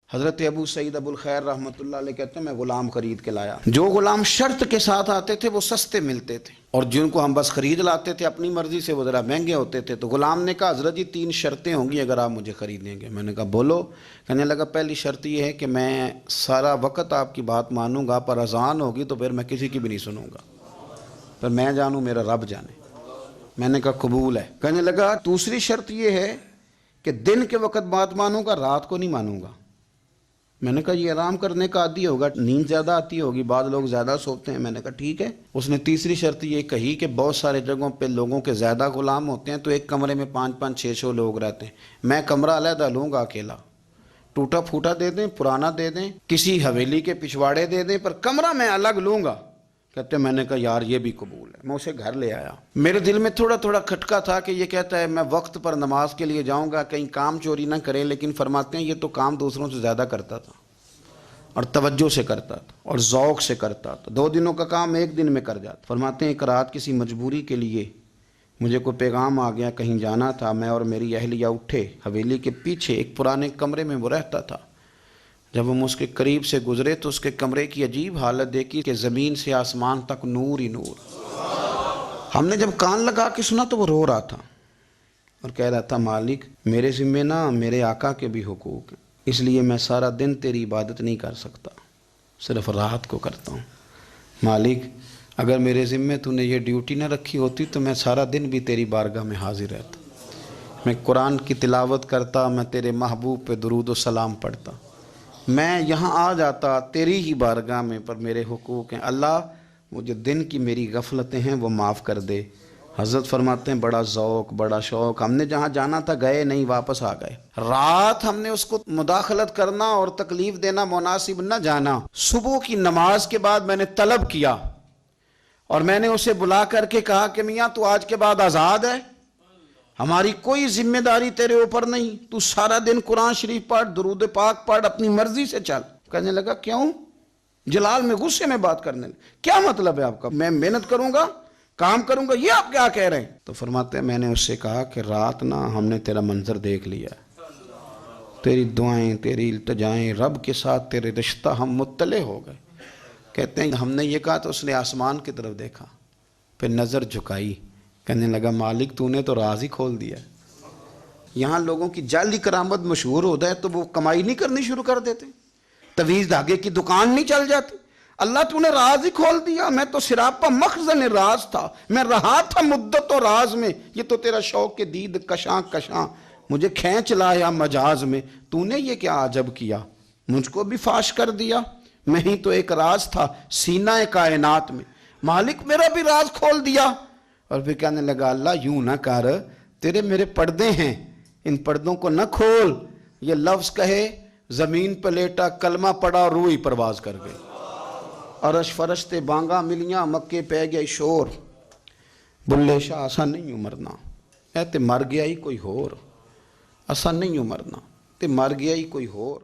حضرت ابو سعید ابو الخیر رحمۃ اللہ علیہ کہتے ہیں میں غلام خرید کے لایا. جو غلام شرط کے ساتھ آتے تھے وہ سستے ملتے تھے، اور جن کو ہم بس خرید لاتے تھے اپنی مرضی سے وہ ذرا مہنگے ہوتے تھے. تو غلام نے کہا حضرت جی 3 شرطیں ہوں گی اگر آپ مجھے خریدیں گے. میں نے کہا بولو. کہنے لگا پہلی شرط یہ ہے کہ میں سارا وقت آپ کی بات مانوں گا، پر اذان ہوگی تو پھر میں کسی کی بھی نہیں سنوں گا، پر میں جانوں میرا رب جانے. میں نے کہا قبول ہے. کہنے لگا دوسری شرط یہ ہے کہ دن کے وقت بات مانوں گا، رات کو نہیں مانوں گا. میں نے کہا یہ آرام کرنے کا عادی ہوگا، نیند زیادہ آتی ہوگی، بعض لوگ زیادہ سوتے ہیں. میں نے کہا ٹھیک ہے. اس نے تیسری شرط یہ کہی کہ بہت سارے جگہوں پہ لوگوں کے زیادہ غلام ہوتے ہیں تو ایک کمرے میں 5-5 6-6 لوگ رہتے ہیں. میں کمرہ علیحدہ لوں گا اکیلا، ٹوٹا پھوٹا دے دیں، پرانا دے دیں، کسی حویلی کے پچھواڑے دے دیں، پر کمرہ میں الگ لوں گا. کہتے ہیں میں نے کہا یار یہ بھی قبول ہے. میں اسے گھر لے آیا. میرے دل میں تھوڑا تھوڑا کھٹکا تھا کہ یہ کہتا ہے میں وقت پر نماز کے لیے جاؤں گا، کہیں کام چوری نہ کرے، لیکن فرماتے ہیں یہ تو کام دوسروں سے زیادہ کرتا تھا اور توجہ سے کرتا تھا اور ذوق سے کرتا تھا. 2 دنوں کا کام 1 دن میں کر جاتا. فرماتے ہیں ایک رات کسی مجبوری کے لیے مجھے کوئی پیغام آ گیا، کہیں جانا تھا. میں اور میری اہلیہ اٹھے، حویلی کے پیچھے ایک پرانے کمرے میں وہ رہتا تھا. جب ہم اس کے قریب سے گزرے تو اس کے کمرے کی عجیب حالت دیکھی کہ زمین سے آسمان تک نور ہی نور. ہم نے جب کان لگا کے سنا تو وہ رو رہا تھا اور کہہ رہا تھا مالک میرے ذمہ نا میرے آقا کے بھی حقوق ہیں، اس لیے میں سارا دن تیری عبادت نہیں کر سکتا، صرف رات کو کرتا ہوں. مالک اگر میرے ذمہ تو نے یہ ڈیوٹی نہ رکھی ہوتی تو میں سارا دن بھی تیری بارگاہ میں حاضر رہتا، میں قرآن کی تلاوت کرتا، میں تیرے محبوب پہ درود و سلام پڑھتا، میں یہاں آ جاتا تیری ہی بارگاہ میں، پر میرے حقوق ہیں. اللہ وہ جو دن کی میری غفلتیں ہیں وہ معاف کر دے. حضرت فرماتے ہیں بڑا ذوق بڑا شوق، ہم نے جہاں جانا تھا گئے نہیں، واپس آ گئے. رات ہم نے اس کو مداخلت کرنا اور تکلیف دینا مناسب نہ جانا. صبح کی نماز کے بعد میں نے طلب کیا اور میں نے اسے بلا کر کے کہا کہ میاں تو آج کے بعد آزاد ہے، ہماری کوئی ذمہ داری تیرے اوپر نہیں، تو سارا دن قرآن شریف پڑھ، درود پاک پڑھ، اپنی مرضی سے چل. کہنے لگا کیوں؟ جلال میں غصے میں بات کرنے لگا. کیا مطلب ہے آپ کا؟ میں محنت کروں گا، کام کروں گا، یہ آپ کیا کہہ رہے ہیں؟ تو فرماتے ہیں میں نے اس سے کہا کہ رات نا ہم نے تیرا منظر دیکھ لیا، تیری دعائیں تیری التجائیں، رب کے ساتھ تیرے رشتہ ہم مطلع ہو گئے. کہتے ہیں ہم نے یہ کہا تو اس نے آسمان کی طرف دیکھا، پھر نظر جھکائی، کہنے لگا مالک تو نے تو راز ہی کھول دیا. یہاں لوگوں کی جعلی کرامت مشہور ہو جائے تو وہ کمائی نہیں کرنی شروع کر دیتے، تویز دھاگے کی دکان نہیں چل جاتی. اللہ تو نے راز ہی کھول دیا، میں تو سراپا مخزن راز تھا، میں رہا تھا مدت و راز میں، یہ تو تیرا شوق کے دید کشاں کشاں مجھے کھینچ لایا مجاز میں. تو نے یہ کیا عجب کیا، مجھ کو بھی فاش کر دیا، میں ہی تو ایک راز تھا سینہ کائنات میں، مالک میرا بھی راز کھول دیا. اور پھر کہنے لگا اللہ یوں نہ کر، تیرے میرے پردے ہیں، ان پردوں کو نہ کھول. یہ لفظ کہے زمین پہ لیٹا، کلمہ پڑا، روح ہی پرواز کر گئی. عرش فرشتے بانگا ملیاں، مکے پہ گیا شور. بلے شاہ اسا نہیں مرنا، اے تے مر گیا ہی کوئی ہور، اسا نہیں مرنا تے مر گیا ہی کوئی ہور.